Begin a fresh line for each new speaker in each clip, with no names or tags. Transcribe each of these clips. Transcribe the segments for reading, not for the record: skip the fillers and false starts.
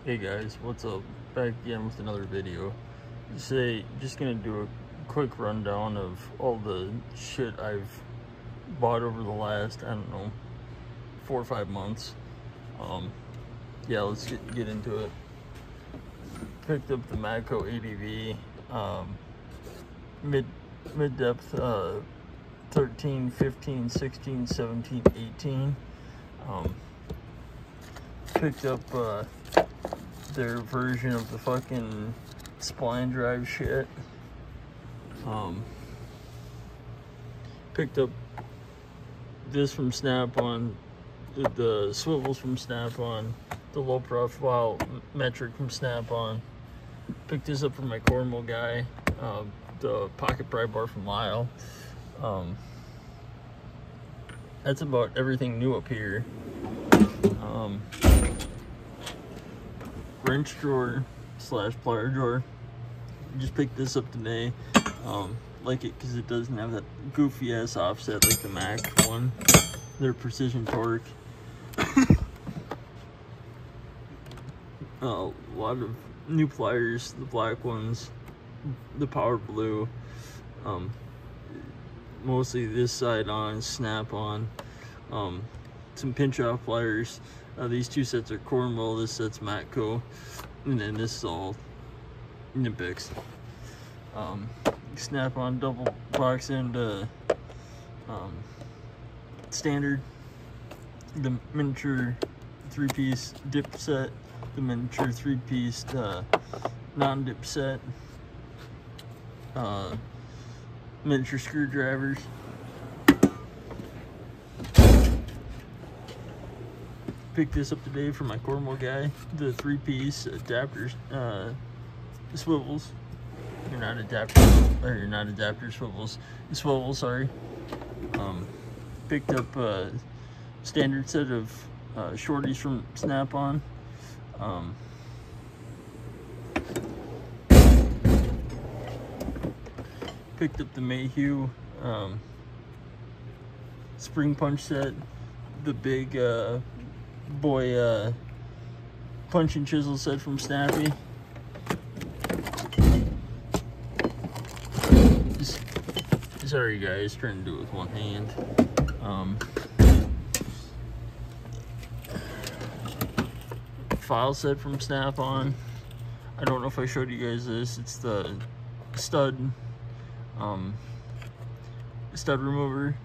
Hey guys, what's up? Back again with another video. Today, just gonna do a quick rundown of all the shit I've bought over the last, I don't know, 4 or 5 months. Yeah, let's get into it. Picked up the Matco ADV mid-depth 13, 15, 16, 17, 18. Picked up their version of the fucking spline drive shit. Picked up this from Snap-on, the swivels from Snap-on, the low profile metric from Snap-on. Picked this up from my Cornwall guy, the pocket pry bar from Lyle. That's about everything new up here. Wrench drawer slash plier drawer. Just picked this up today. Like it because it doesn't have that goofy ass offset like the Mac one. Their precision torque. A lot of new pliers, the black ones, the power blue. Mostly this side on, Snap-on. Some pinch off pliers. These two sets are Cornwall, this set's Matco, and then this is all Knipex. Snap-on double box end standard, the miniature 3-piece dip set, the miniature 3-piece non-dip set, miniature screwdrivers. Picked this up today for my Cornwall guy, the 3-piece adapters, swivels. You're not adapter swivels, swivels, sorry. Picked up a standard set of shorties from Snap-on. Picked up the Mayhew spring punch set, the big boy punch and chisel set from Snappy. Sorry guys, trying to do it with one hand. File set from Snap-on. I don't know if I showed you guys this. It's the stud remover.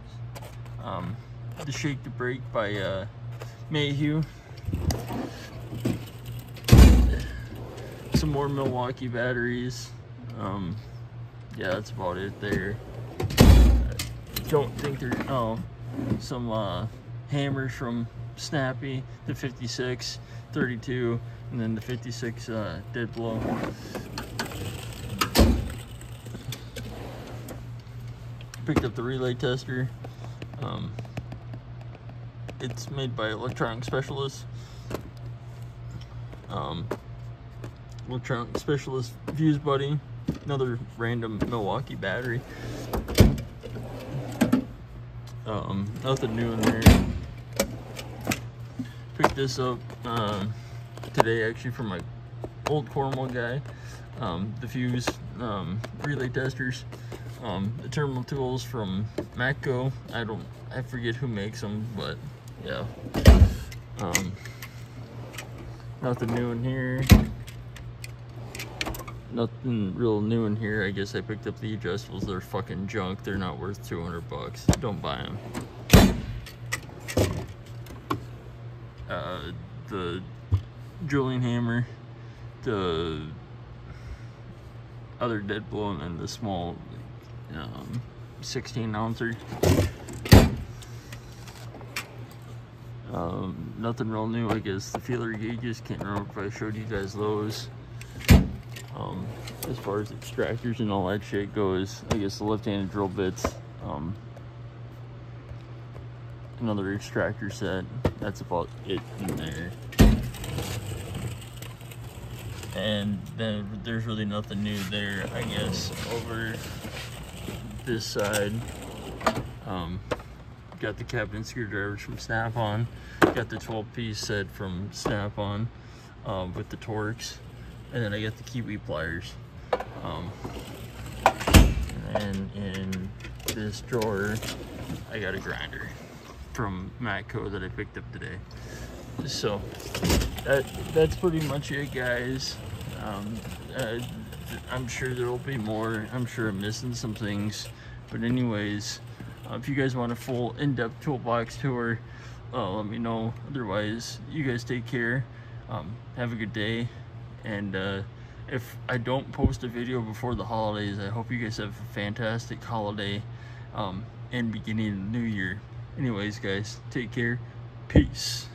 The Shake to Break by Mayhew. Some more Milwaukee batteries. Yeah, that's about it there. Don't think there's some hammers from Snappy, the 56, 32, and then the 56 dead blow. Picked up the relay tester. It's made by Electronic Specialist. Electronic Specialist Fuse Buddy. Another random Milwaukee battery. Nothing new in there. Picked this up today actually from my old Cornwall guy. The fuse relay testers. The terminal tools from Matco. I forget who makes them, but yeah. Nothing new in here. Nothing real new in here. I guess I picked up the adjustables. They're fucking junk. They're not worth 200 bucks. Don't buy them. The drilling hammer, the other dead blow, and the small 16 ouncer. Nothing real new. I guess the feeler gauges. Can't remember if I showed you guys those. As far as extractors and all that shit goes, I guess the left-handed drill bits, another extractor set. That's about it in there. And then there's really nothing new there, I guess. Over this side, got the cabinet screwdrivers from Snap-on, got the 12-piece set from Snap-on. with the Torx, and then I got the Kiwi pliers. And in this drawer, I got a grinder from Matco that I picked up today. So that's pretty much it, guys. I'm sure there will be more. I'm sure I'm missing some things, but anyways, if you guys want a full in-depth toolbox tour, let me know. Otherwise, you guys take care. Have a good day, and if I don't post a video before the holidays, I hope you guys have a fantastic holiday and beginning of the new year. Anyways, guys, take care. Peace.